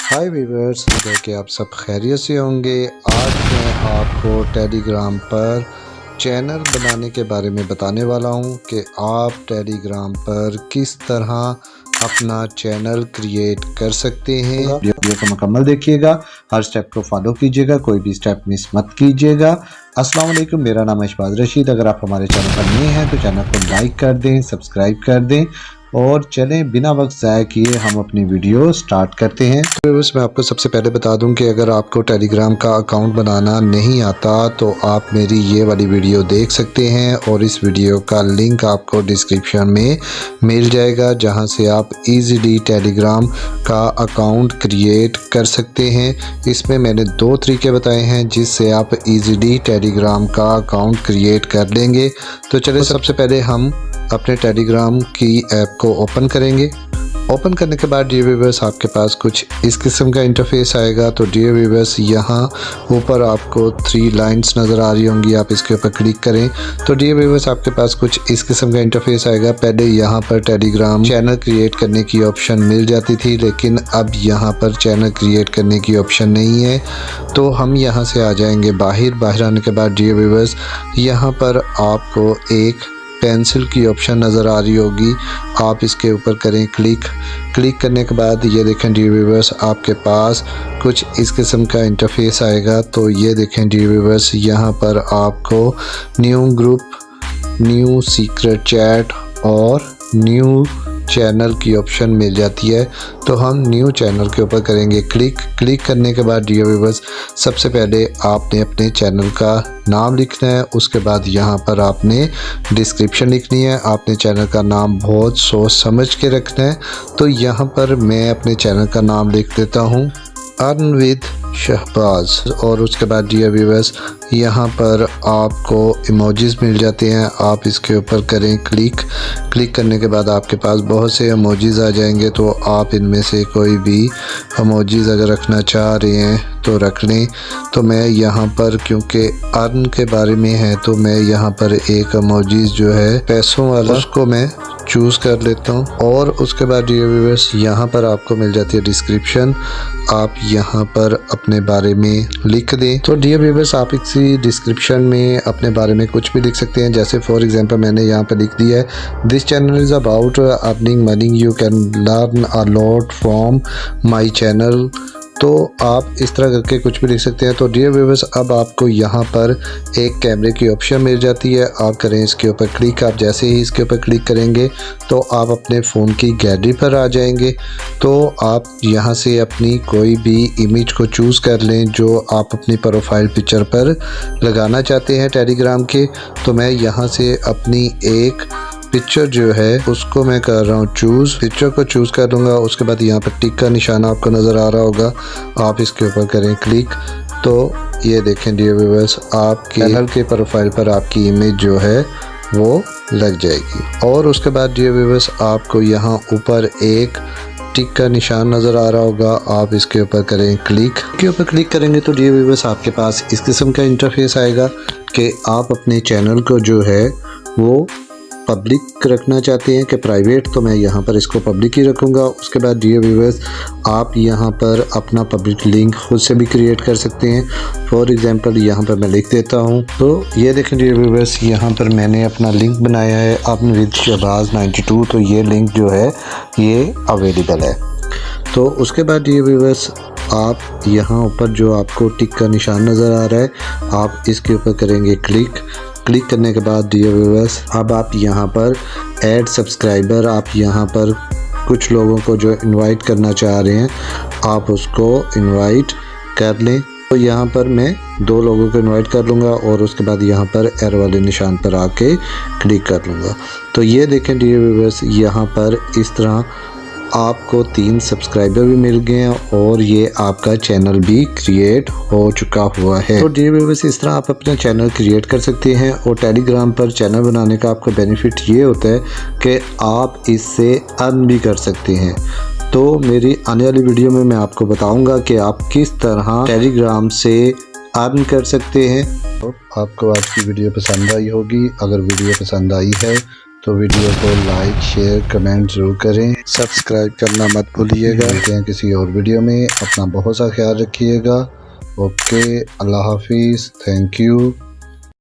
हाय viewers, उम्मीद है कि आप सब खैरियत से होंगे। आज मैं आपको टेलीग्राम पर चैनल बनाने के बारे में बताने वाला हूं कि आप टेलीग्राम पर किस तरह अपना चैनल क्रिएट कर सकते हैं। वीडियो को मुकम्मल देखिएगा, हर स्टेप को फॉलो कीजिएगा, कोई भी स्टेप मिस मत कीजिएगा। अस्सलाम वालेकुम, मेरा नाम है शहबाज रशीद। अगर आप हमारे चैनल पर नए हैं तो चैनल को लाइक कर दें, सब्सक्राइब कर दें और चलें बिना वक्त ज़ाया किए हम अपनी वीडियो स्टार्ट करते हैं। तो बस मैं आपको सबसे पहले बता दूं कि अगर आपको टेलीग्राम का अकाउंट बनाना नहीं आता तो आप मेरी ये वाली वीडियो देख सकते हैं और इस वीडियो का लिंक आपको डिस्क्रिप्शन में मिल जाएगा, जहां से आप इजीली टेलीग्राम का अकाउंट क्रिएट कर सकते हैं। इसमें मैंने 2 तरीके बताए हैं जिससे आप इजीली टेलीग्राम का अकाउंट क्रिएट कर लेंगे। तो चलिए सबसे पहले हम अपने टेलीग्राम की ऐप को ओपन करेंगे। ओपन करने के बाद डियर व्यूअर्स आपके पास कुछ इस किस्म का इंटरफेस आएगा। तो डियर व्यूअर्स यहाँ ऊपर आपको 3 लाइंस नज़र आ रही होंगी, आप इसके ऊपर क्लिक करें तो डियर व्यूअर्स आपके पास कुछ इस किस्म का इंटरफेस आएगा। पहले यहाँ पर टेलीग्राम चैनल क्रिएट करने की ऑप्शन मिल जाती थी, लेकिन अब यहाँ पर चैनल क्रिएट करने की ऑप्शन नहीं है। तो हम यहाँ से आ जाएंगे बाहर आने के बाद डियर व्यूअर्स यहाँ पर आपको एक पेंसिल की ऑप्शन नज़र आ रही होगी, आप इसके ऊपर करें क्लिक करने के बाद ये देखें डियर व्यूअर्स आपके पास कुछ इस किस्म का इंटरफेस आएगा। तो ये देखें डियर व्यूअर्स यहाँ पर आपको new group, new secret chat और न्यू चैनल की ऑप्शन मिल जाती है। तो हम न्यू चैनल के ऊपर करेंगे क्लिक करने के बाद डियर व्यूअर्स सबसे पहले आपने अपने चैनल का नाम लिखना है, उसके बाद यहाँ पर आपने डिस्क्रिप्शन लिखनी है। आपने चैनल का नाम बहुत सोच समझ के रखना है। तो यहाँ पर मैं अपने चैनल का नाम लिख देता हूँ अर्न विद शहबाज और उसके बाद डियर व्यूअर्स यहाँ पर आपको इमोजीज मिल जाते हैं, आप इसके ऊपर करें क्लिक करने के बाद आपके पास बहुत से इमोजीज आ जाएंगे। तो आप इनमें से कोई भी इमोजीज अगर रखना चाह रहे हैं तो रख लें। तो मैं यहाँ पर क्योंकि अर्न के बारे में है तो मैं यहाँ पर एक इमोजीज जो है पैसों वाला उसको मैं चूज़ कर लेता हूँ। और उसके बाद डियर व्यूअर्स यहाँ पर आपको मिल जाती है डिस्क्रिप्शन, आप यहाँ पर अपने बारे में लिख दें। तो डियर व्यूअर्स आप इसी डिस्क्रिप्शन में अपने बारे में कुछ भी लिख सकते हैं। जैसे फॉर एग्जांपल मैंने यहाँ पर लिख दिया है this channel is about earning money, you can learn a lot from my channel. तो आप इस तरह करके कुछ भी लिख सकते हैं। तो डियर व्यूअर्स अब आपको यहाँ पर एक कैमरे की ऑप्शन मिल जाती है, आप करें इसके ऊपर क्लिक। आप जैसे ही इसके ऊपर क्लिक करेंगे तो आप अपने फ़ोन की गैलरी पर आ जाएंगे। तो आप यहाँ से अपनी कोई भी इमेज को चूज़ कर लें जो आप अपनी प्रोफाइल पिक्चर पर लगाना चाहते हैं टेलीग्राम के। तो मैं यहाँ से अपनी एक पिक्चर जो है उसको मैं कर रहा हूँ चूज़, पिक्चर को चूज़ कर लूँगा। उसके बाद यहाँ पर टिक का निशान आपको नज़र आ रहा होगा, आप इसके ऊपर करें क्लिक। तो ये देखें डियर व्यूअर्स आपके चैनल के प्रोफाइल पर आपकी इमेज जो है वो लग जाएगी। और उसके बाद डियर व्यूअर्स आपको यहाँ ऊपर एक टिक का निशान नज़र आ रहा होगा, आप इसके ऊपर करें क्लिक। के ऊपर क्लिक करेंगे तो डियर व्यूअर्स आपके पास इस किस्म का इंटरफेस आएगा कि आप अपने चैनल को जो है वो पब्लिक रखना चाहते हैं कि प्राइवेट। तो मैं यहाँ पर इसको पब्लिक ही रखूँगा। उसके बाद डियर व्यूअर्स आप यहाँ पर अपना पब्लिक लिंक खुद से भी क्रिएट कर सकते हैं। फॉर एग्जांपल यहाँ पर मैं लिख देता हूँ। तो ये देखें डियर व्यूअर्स यहाँ पर मैंने अपना लिंक बनाया है अर्न विद शहबाज 92। तो ये लिंक जो है ये अवेलेबल है। तो उसके बाद डियर व्यूअर्स आप यहाँ ऊपर जो आपको टिक का निशान नज़र आ रहा है, आप इसके ऊपर करेंगे क्लिक करने के बाद डियर व्यूअर्स अब आप यहाँ पर ऐड सब्सक्राइबर, आप यहाँ पर कुछ लोगों को जो इनवाइट करना चाह रहे हैं आप उसको इनवाइट कर लें। तो यहाँ पर मैं 2 लोगों को इनवाइट कर लूँगा और उसके बाद यहाँ पर एरो वाले निशान पर आके क्लिक कर लूँगा। तो ये देखें डियर व्यूअर्स यहाँ पर इस तरह आपको 3 सब्सक्राइबर भी मिल गए हैं और ये आपका चैनल भी क्रिएट हो चुका हुआ है। तो डियर व्यूअर्स इस तरह आप अपना चैनल क्रिएट कर सकते हैं। और टेलीग्राम पर चैनल बनाने का आपका बेनिफिट ये होता है कि आप इससे अर्न भी कर सकते हैं। तो मेरी आने वाली वीडियो में मैं आपको बताऊंगा कि आप किस तरह टेलीग्राम से अर्न कर सकते हैं। तो आपको आज की वीडियो पसंद आई होगी, अगर वीडियो पसंद आई है तो वीडियो को लाइक शेयर कमेंट ज़रूर करें, सब्सक्राइब करना मत भूलिएगा। मिलते हैं किसी और वीडियो में, अपना बहुत सा ख्याल रखिएगा। ओके, अल्लाह हाफिज़, थैंक यू।